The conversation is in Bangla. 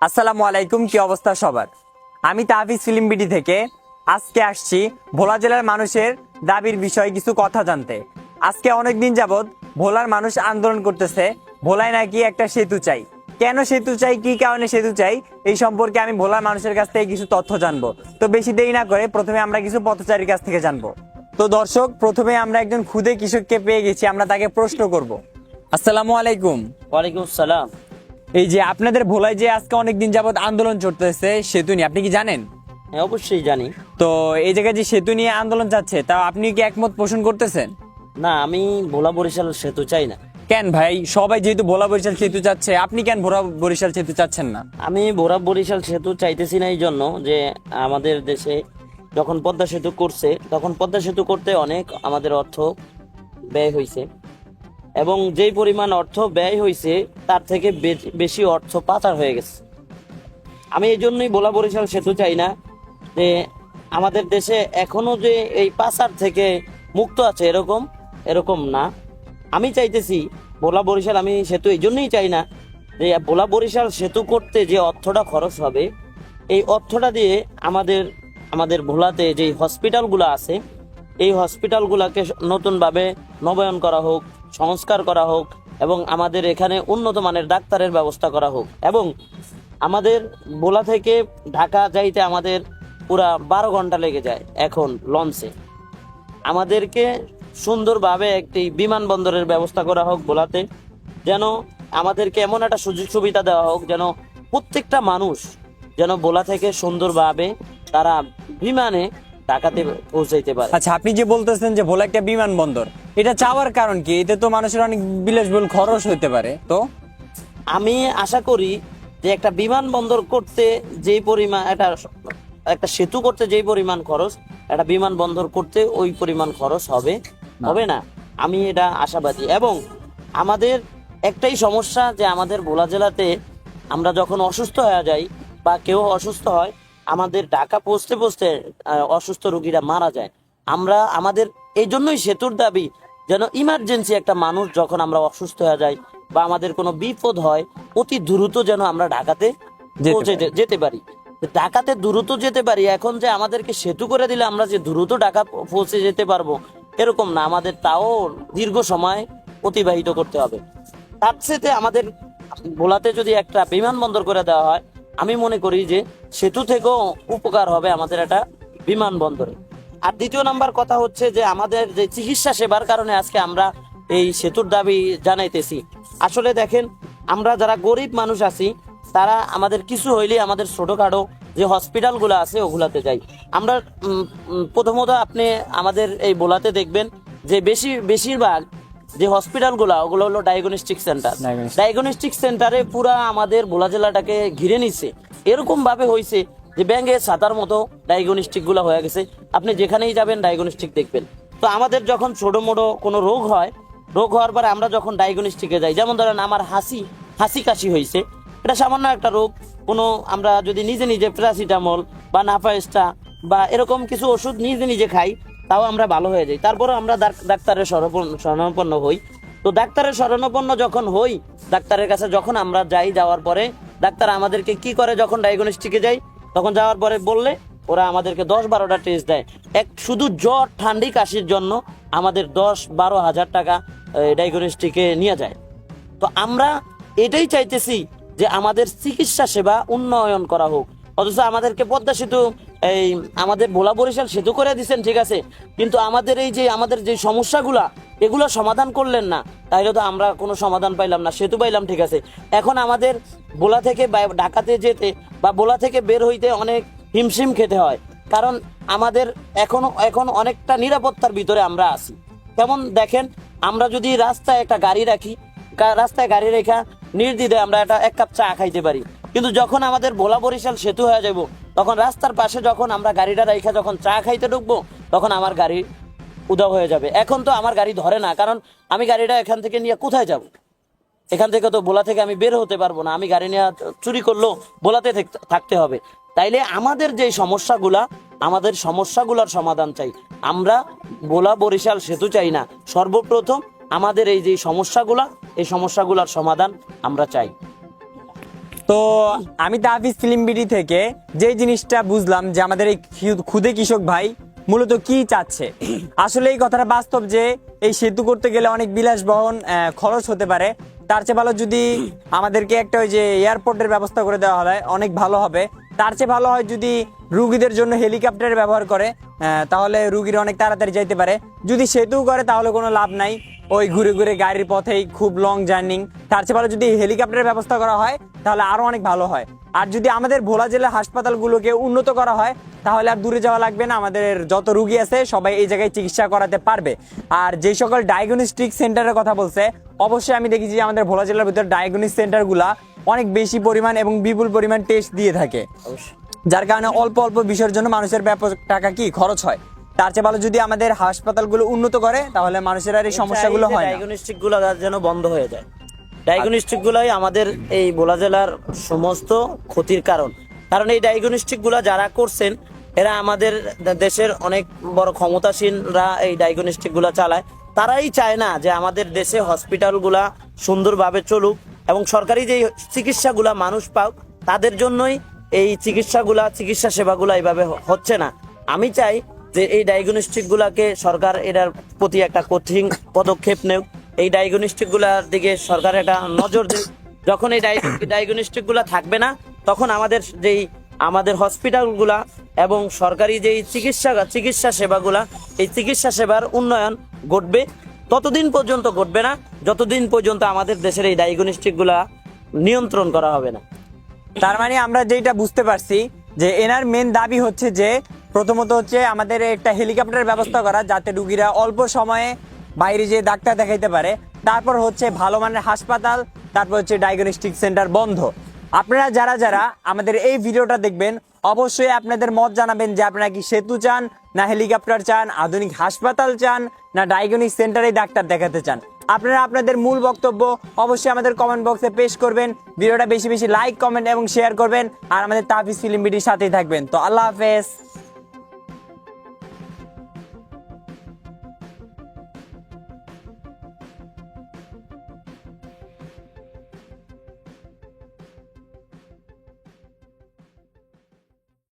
আসসালামু আলাইকুম, কি অবস্থা সবার? আমি তাহফিজ ফিল্ম বিডি থেকে আজকে আসছি ভোলা জেলার মানুষের দাবির বিষয়ে কিছু কথা জানতে। আজকে অনেকদিন যাবৎ ভোলার মানুষ আন্দোলন করতেছে, ভোলায় নাকি একটা সেতু চাই। কেন সেতু চাই, কি কারণে সেতু চাই, এই সম্পর্কে আমি ভোলার মানুষের কাছ থেকে কিছু তথ্য জানবো। তো বেশি দেরি না করে প্রথমে আমরা কিছু পথচারীর কাছ থেকে জানবো। তো দর্শক, প্রথমে আমরা একজন ক্ষুদে কৃষককে পেয়ে গেছি, আমরা তাকে প্রশ্ন করব। আসসালামু আলাইকুম। ওয়ালাইকুম সালাম। এই যে আপনাদের ভোলায় যে আজকে অনেকদিন যাবত আন্দোলন চলতেছে সেতু নিয়ে, আপনি কি জানেন? হ্যাঁ, অবশ্যই জানি। তো এই জায়গায় যে সেতু নিয়ে আন্দোলন যাচ্ছে, তা আপনি কি একমত পোষণ করতেছেন? না, আমি ভোলা বরিশাল সেতু চাই না। কেন ভাই, সবাই যেহেতু ভোলা বরিশাল সেতু চাচ্ছে, আপনি কেন ভোলা বরিশাল সেতু চাচ্ছেন না? আমি ভোলা বরিশাল সেতু চাইতেছি না এই জন্য যে আমাদের দেশে যখন পদ্মা সেতু করছে তখন পদ্মা সেতু করতে অনেক আমাদের অর্থ ব্যয় হয়েছে, এবং যেই পরিমাণ অর্থ ব্যয় হয়েছে তার থেকে বেশি অর্থ পাচার হয়ে গেছে। আমি এই জন্যই ভোলা বরিশাল সেতু চাই না, যে আমাদের দেশে এখনো যে এই পাচার থেকে মুক্ত আছে এরকম এরকম না। আমি চাইতেছি ভোলা বরিশাল, আমি সেতু এই জন্যই চাই না যে ভোলা বরিশাল সেতু করতে যে অর্থটা খরচ হবে এই অর্থটা দিয়ে আমাদের আমাদের ভোলাতে যে হসপিটালগুলো আছে এই হসপিটালগুলোকে নতুনভাবে নবায়ন করা হোক, সংস্কার করা হোক, এবং আমাদের এখানে উন্নত মানের ডাক্তারের ব্যবস্থা করা হোক। এবং আমাদের ভোলা থেকে ঢাকা যাইতে আমাদের পুরা 12 ঘন্টা লেগে যায় এখন লঞ্চে। আমাদেরকে সুন্দরভাবে একটি বিমানবন্দরের ব্যবস্থা করা হোক ভোলাতে, যেন আমাদেরকে এমন একটা সুযোগ সুবিধা দেওয়া হোক যেন প্রত্যেকটা মানুষ যেন ভোলা থেকে সুন্দরভাবে তারা বিমানে ঢাকাতে পৌঁছাইতে পারে। আচ্ছা, আপনি যে বলতেছেন যে ভোলা একটা বিমানবন্দর, এটা চাওয়ার কারণ কি? এতে তো মানুষের অনেক বিলাসবহুল খরচ হতে পারে। তো আমি আশা করি যে একটা বিমানবন্দর করতে যেই পরিমাণ একটা একটা সেতু করতে যেই পরিমাণ খরচ, একটা বিমানবন্দর করতে ওই পরিমাণ খরচ হবে হবে না, আমি এটা আশাবাদী। এবং আমাদের একটাই সমস্যা যে আমাদের ভোলা জেলাতে আমরা যখন অসুস্থ হয়ে যাই বা কেউ অসুস্থ হয়, আমাদের ঢাকা পৌঁছতে পৌঁছতে অসুস্থ রোগীরা মারা যায়। আমাদের এই জন্যই সেতুর দাবি, যেন ইমার্জেন্সি একটা মানুষ যখন আমরা অসুস্থ হয়ে যাই বা আমাদের কোনো বিপদ হয়, অতি দ্রুত যেন আমরা ঢাকাতে পৌঁছে যেতে পারি, ঢাকাতে দ্রুত যেতে পারি। এখন যে আমাদেরকে সেতু করে দিলে আমরা যে দ্রুত ঢাকা পৌঁছে যেতে পারবো এরকম না, আমাদের তাও দীর্ঘ সময় অতিবাহিত করতে হবে। তার সাথে আমাদের ভোলাতে যদি একটা বিমানবন্দর করে দেওয়া হয়, আমি মনে করি যে সেতু থেকেও উপকার হবে আমাদের একটা বিমানবন্দরে। আর দ্বিতীয় নাম্বার কথা হচ্ছে যে আমাদের যে চিকিৎসা সেবার কারণে আজকে আমরা এই সেতুর দাবি জানাইতেছি। আসলে দেখেন, আমরা যারা গরিব মানুষ আছি তারা আমাদের কিছু হইলে আমাদের ছোটখাটো যে হসপিটালগুলো আছে ওগুলাতে যাই আমরা। প্রথমত আপনি আমাদের এই ভোলাতে দেখবেন যে বেশিরভাগ যে হসপিটালগুলো ওগুলো হলো ডায়াগনস্টিক সেন্টার। ডায়াগনস্টিক সেন্টারে পুরা আমাদের ভোলা জেলাটাকে ঘিরে নিচ্ছে, এরকম ভাবে হয়েছে যে ব্যাংকের ছাতার মতো ডায়াগনস্টিক গুলো হয়ে গেছে। আপনি যেখানেই যাবেন ডায়াগনস্টিক দেখবেন। তো আমাদের যখন ছোট মোটো কোনো রোগ হওয়ার পরে আমরা যখন ডায়াগনস্টিকে যাই, যেমন ধরেন আমার হাসি কাশি হয়েছে, এটা সামান্য একটা রোগ, কোনো আমরা যদি নিজে নিজে প্যারাসিটামল বা নাফাস্টা বা এরকম কিছু ওষুধ নিজে নিজে খাই তাও আমরা ভালো হয়ে যাই। তারপরে আমরা ডাক্তারের শরণাপন্ন হই। তো ডাক্তারের শরণাপন্ন যখন হই, ডাক্তারের কাছে যখন আমরা যাওয়ার পরে ডাক্তার আমাদেরকে কি করে, যখন ডায়াগনস্টিকে যাই তখন যাওয়ার পরে বললে ওরা আমাদেরকে 10-12টা টেস্ট দেয়। শুধু জ্বর ঠান্ডি কাশির জন্য আমাদের 10-12 হাজার টাকা ডায়াগনস্টিকে নিয়ে যায়। তো আমরা এটাই চাইতেছি যে আমাদের চিকিৎসা সেবা উন্নয়ন করা হোক। অথচ আমাদেরকে পদ্মা সেতু এই আমাদের ভোলা বরিশাল সেতু করে দিচ্ছেন, ঠিক আছে, কিন্তু আমাদের আমাদের যে সমস্যাগুলা এগুলো সমাধান করলেন না। তাইলে তো আমরা কোনো সমাধান পাইলাম না, সেতু পাইলাম ঠিক আছে, এখন আমাদের ভোলা থেকে ঢাকাতে যেতে বা ভোলা থেকে বের হইতে অনেক হিমশিম খেতে হয়, কারণ আমাদের এখন অনেকটা নিরাপত্তার ভিতরে আমরা আছি। যেমন দেখেন, আমরা যদি রাস্তায় একটা গাড়ি রাখি, রাস্তায় গাড়ি রেখা নির্দ্বিধায় আমরা এক কাপ চা খাইতে পারি, কিন্তু যখন আমাদের ভোলা বরিশাল সেতু হয়ে যাব তখন রাস্তার পাশে যখন আমরা গাড়িটা রেখা যখন চা খাইতে ঢুকবো তখন আমার গাড়ি উধাও হয়ে যাবে। এখন তো আমার গাড়ি ধরে না, কারণ আমি গাড়িটা এখান থেকে নিয়ে কোথায় যাব? এখান থেকে তো ভোলা থেকে আমি বের হতে পারবো না, আমি গাড়ি নিয়ে চুরি করলেও ভোলাতে থাকতে হবে। তাইলে আমাদের যে আমাদের সমস্যাগুলোর সমাধান চাই। আমরা ভোলা বরিশাল সেতু চাই না, সর্বপ্রথম আমাদের এই যে সমস্যাগুলোর সমাধান আমরা চাই। তো আমি তাহফিজ ফিল্ম বিডি থেকে যে জিনিসটা বুঝলাম যে আমাদের এই ক্ষুদে কৃষক ভাই মূলত কি চাচ্ছে। আসলে এই কথাটা বাস্তব যে এই সেতু করতে গেলে অনেক বিলাসবহন খরচ হতে পারে। তার চেয়ে ভালো যদি আমাদেরকে একটা ওই যে এয়ারপোর্টের ব্যবস্থা করে দেওয়া হয় অনেক ভালো হবে। তার চেয়ে ভালো হয় যদি রুগীদের জন্য হেলিকপ্টার ব্যবহার করে, তাহলে রুগীরা অনেক তাড়াতাড়ি যাইতে পারে। যদি সেতু করে তাহলে কোনো লাভ নাই, ওই ঘুরে ঘুরে গাড়ির পথেই খুব লং জার্নি। তার চেয়ে ভালো যদি হেলিকপ্টারের ব্যবস্থা করা হয় তাহলে আরো অনেক ভালো হয়। আর যদি আমাদের ভোলা জেলার হাসপাতালগুলোকে উন্নত করা হয় তাহলে আর দূরে যাওয়া লাগবে না, আমাদের যত রুগী আছে সবাই এই জায়গায় চিকিৎসা করাতে পারবে। আর যে সকল ডায়াগনস্টিক সেন্টারের কথা বলছে, অবশ্যই আমি দেখেছি যে আমাদের ভোলা জেলার ভিতরে ডায়াগনস্টিক সেন্টারগুলা অনেক বেশি পরিমাণ এবং বিপুল পরিমাণ টেস্ট দিয়ে থাকে, যার কারণে অল্প অল্প বিষয়ের জন্য মানুষের ব্যাপক টাকা কি খরচ হয়। তার চেয়ে ভালো যদি আমাদের হাসপাতালগুলো উন্নত করে তাহলে মানুষের আর এই সমস্যাগুলো হয় না। ডায়াগনস্টিক গুলো যেন বন্ধ হয়ে যায়। ডায়াগনস্টিক গুলাই আমাদের এই ভোলা জেলার সমস্ত ক্ষতির কারণ। কারণ এই ডায়াগনস্টিক গুলা যারা করছেন এরা আমাদের দেশের অনেক বড় ক্ষমতাসীনরা এই ডায়াগনস্টিক গুলা চালায়। তারাই চায় না যে আমাদের দেশে হসপিটাল গুলা সুন্দরভাবে চলুক এবং সরকারি যে চিকিৎসাগুলা মানুষ পাক, তাদের জন্যই এই চিকিৎসা সেবাগুলা এইভাবে হচ্ছে না। আমি চাই যে এই ডায়াগনস্টিক গুলাকে সরকার এটার প্রতি একটা কঠিন পদক্ষেপ নেক। এই ডায়াগনস্টিক গুলার দিকে সরকার একটা নজর দেয়। যখন এই ডায়াগনস্টিক গুলা থাকবে না তখন আমাদের হসপিটাল গুলা এবং সরকারি যেই চিকিৎসা সেবাগুলা, এই চিকিৎসা সেবার উন্নয়ন ঘটবে। ততদিন পর্যন্ত ঘটবে না যতদিন পর্যন্ত আমাদের দেশের এই ডায়াগনস্টিক গুলা নিয়ন্ত্রণ করা হবে না। তার মানে আমরা যেটা বুঝতে পারছি যে এনার মেন দাবি হচ্ছে যে প্রথমত হচ্ছে আমাদের একটা হেলিকপ্টার ব্যবস্থা করা, যাতে রুগীরা অল্প সময়ে বাইরে যেয়ে ডাক্তার দেখাইতে পারে। তারপর হচ্ছে ভালো মানের হাসপাতাল, তারপর হচ্ছে ডায়াগনস্টিক সেন্টার বন্ধ। আপনারা যারা যারা আমাদের এই ভিডিওটা দেখবেন অবশ্যই আপনাদের মত জানাবেন যে আপনারা কি সেতু চান, না হেলিকপ্টার চান, আধুনিক হাসপাতাল চান, না ডায়াগনস্টিক সেন্টারে ডাক্তার দেখাতে চান। আপনারা আপনাদের মূল বক্তব্য অবশ্যই আমাদের কমেন্ট বক্সে পেশ করবেন। ভিডিওটা বেশি বেশি লাইক, কমেন্ট এবং শেয়ার করবেন। আর আমাদের তাহফিজ ফিল্ম বিডির সাথেই থাকবেন। তো আল্লাহ হাফেজ।